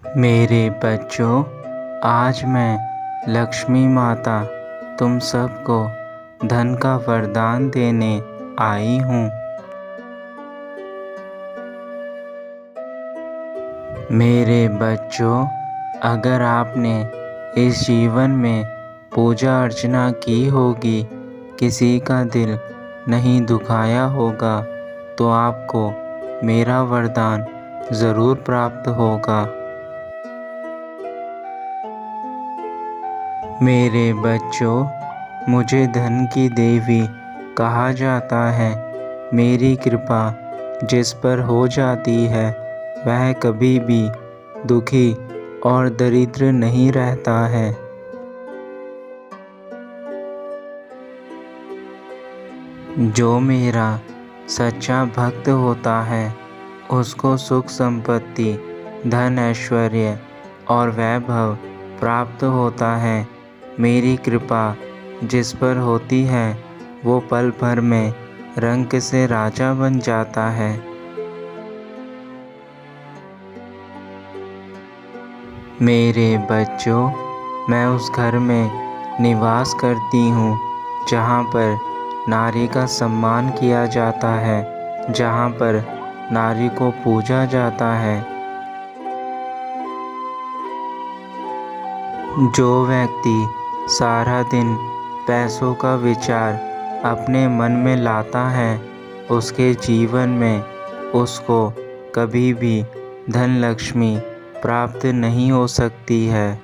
मेरे बच्चों, आज मैं लक्ष्मी माता तुम सबको धन का वरदान देने आई हूँ। मेरे बच्चों, अगर आपने इस जीवन में पूजा अर्चना की होगी, किसी का दिल नहीं दुखाया होगा, तो आपको मेरा वरदान ज़रूर प्राप्त होगा। मेरे बच्चों, मुझे धन की देवी कहा जाता है। मेरी कृपा जिस पर हो जाती है वह कभी भी दुखी और दरिद्र नहीं रहता है। जो मेरा सच्चा भक्त होता है उसको सुख संपत्ति, धन ऐश्वर्य और वैभव प्राप्त होता है। मेरी कृपा जिस पर होती है वो पल भर में रंक से राजा बन जाता है। मेरे बच्चों, मैं उस घर में निवास करती हूँ जहाँ पर नारी का सम्मान किया जाता है, जहाँ पर नारी को पूजा जाता है। जो व्यक्ति सारा दिन पैसों का विचार अपने मन में लाता है, उसके जीवन में उसको कभी भी धन लक्ष्मी प्राप्त नहीं हो सकती है।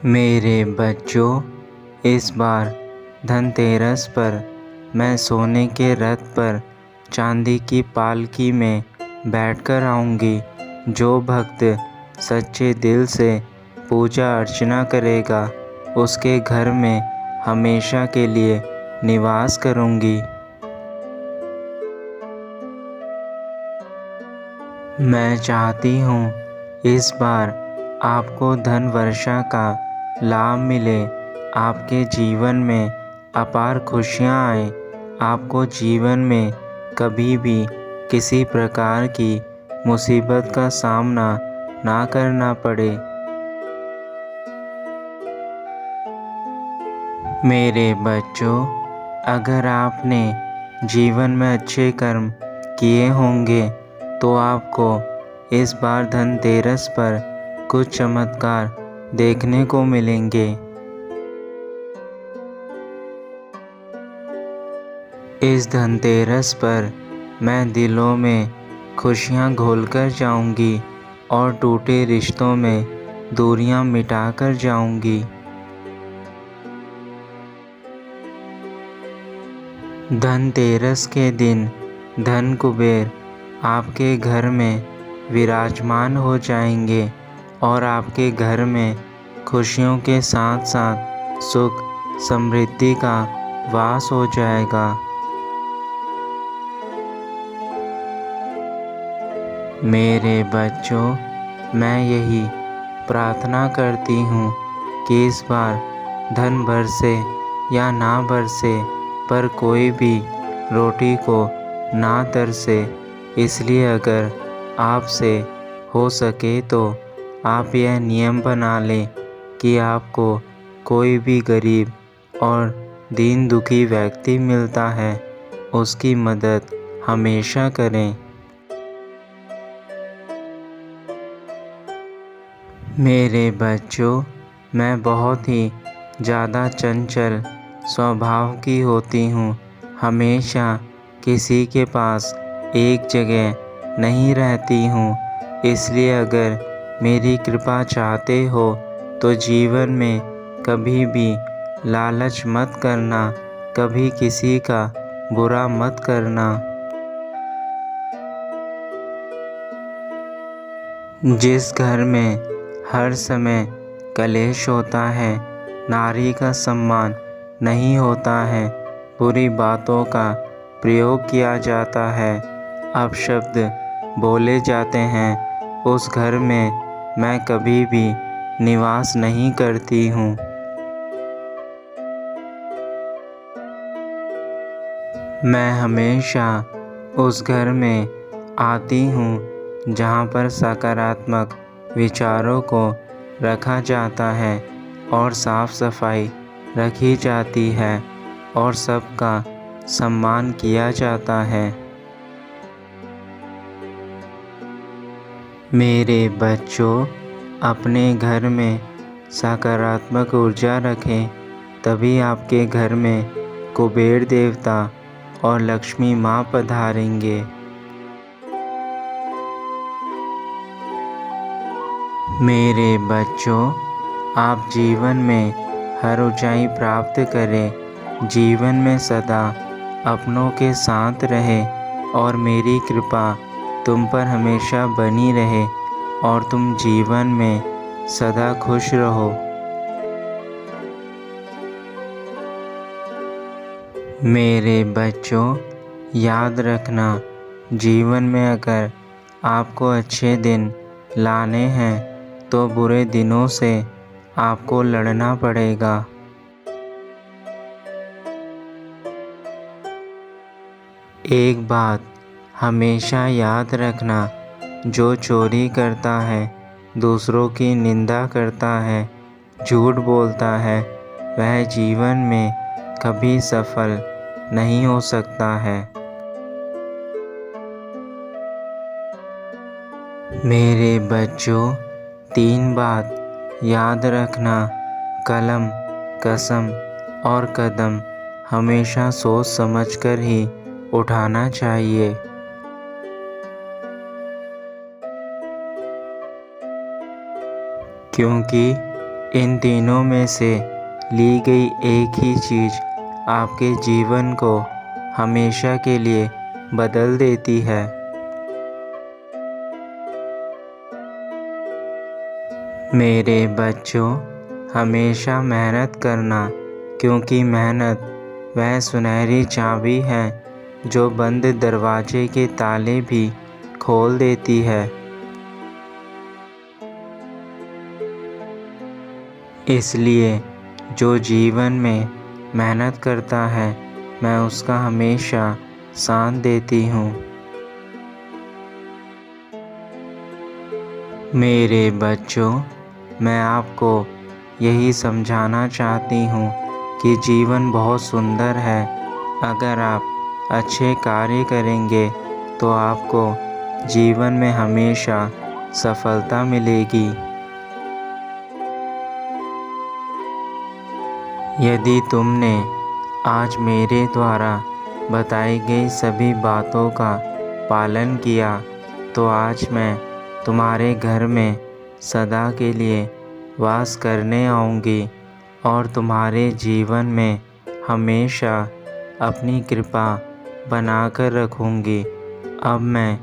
मेरे बच्चों, इस बार धनतेरस पर मैं सोने के रथ पर चांदी की पालकी में बैठकर आऊँगी। जो भक्त सच्चे दिल से पूजा अर्चना करेगा उसके घर में हमेशा के लिए निवास करूँगी। मैं चाहती हूँ इस बार आपको धन वर्षा का लाभ मिले, आपके जीवन में अपार खुशियाँ आए, आपको जीवन में कभी भी किसी प्रकार की मुसीबत का सामना ना करना पड़े। मेरे बच्चों, अगर आपने जीवन में अच्छे कर्म किए होंगे तो आपको इस बार धनतेरस पर कुछ चमत्कार देखने को मिलेंगे। इस धनतेरस पर मैं दिलों में खुशियाँ घोलकर जाऊंगी और टूटे रिश्तों में दूरियां मिटाकर जाऊंगी। धनतेरस के दिन धन कुबेर आपके घर में विराजमान हो जाएंगे और आपके घर में खुशियों के साथ साथ सुख समृद्धि का वास हो जाएगा। मेरे बच्चों, मैं यही प्रार्थना करती हूँ कि इस बार धन बरसे या ना बरसे पर कोई भी रोटी को ना तरसे। इसलिए अगर आपसे हो सके तो आप यह नियम बना लें कि आपको कोई भी गरीब और दीन दुखी व्यक्ति मिलता है उसकी मदद हमेशा करें। मेरे बच्चों, मैं बहुत ही ज़्यादा चंचल स्वभाव की होती हूँ। हमेशा किसी के पास एक जगह नहीं रहती हूँ। इसलिए अगर मेरी कृपा चाहते हो तो जीवन में कभी भी लालच मत करना, कभी किसी का बुरा मत करना। जिस घर में हर समय कलेश होता है, नारी का सम्मान नहीं होता है, बुरी बातों का प्रयोग किया जाता है, अपशब्द बोले जाते हैं, उस घर में मैं कभी भी निवास नहीं करती हूँ। मैं हमेशा उस घर में आती हूँ जहाँ पर सकारात्मक विचारों को रखा जाता है और साफ सफाई रखी जाती है और सबका सम्मान किया जाता है। मेरे बच्चों, अपने घर में सकारात्मक ऊर्जा रखें, तभी आपके घर में कुबेर देवता और लक्ष्मी माँ पधारेंगे। मेरे बच्चों, आप जीवन में हर ऊंचाई प्राप्त करें, जीवन में सदा अपनों के साथ रहे और मेरी कृपा तुम पर हमेशा बनी रहे और तुम जीवन में सदा खुश रहो। मेरे बच्चों, याद रखना, जीवन में अगर आपको अच्छे दिन लाने हैं तो बुरे दिनों से आपको लड़ना पड़ेगा। एक बात हमेशा याद रखना, जो चोरी करता है, दूसरों की निंदा करता है, झूठ बोलता है, वह जीवन में कभी सफल नहीं हो सकता है। मेरे बच्चों, 3 बात याद रखना, कलम, कसम और कदम हमेशा सोच समझकर ही उठाना चाहिए। क्योंकि इन तीनों में से ली गई एक ही चीज़ आपके जीवन को हमेशा के लिए बदल देती है। मेरे बच्चों, हमेशा मेहनत करना, क्योंकि मेहनत वह सुनहरी चाबी है जो बंद दरवाजे के ताले भी खोल देती है। इसलिए जो जीवन में मेहनत करता है, मैं उसका हमेशा साथ देती हूँ। मेरे बच्चों, मैं आपको यही समझाना चाहती हूँ कि जीवन बहुत सुंदर है। अगर आप अच्छे कार्य करेंगे तो आपको जीवन में हमेशा सफलता मिलेगी। यदि तुमने आज मेरे द्वारा बताई गई सभी बातों का पालन किया तो आज मैं तुम्हारे घर में सदा के लिए वास करने आऊँगी और तुम्हारे जीवन में हमेशा अपनी कृपा बनाकर रखूँगी। अब मैं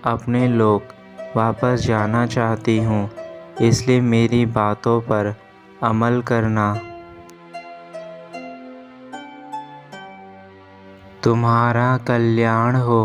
अपने लोक वापस जाना चाहती हूँ, इसलिए मेरी बातों पर अमल करना। तुम्हारा कल्याण हो।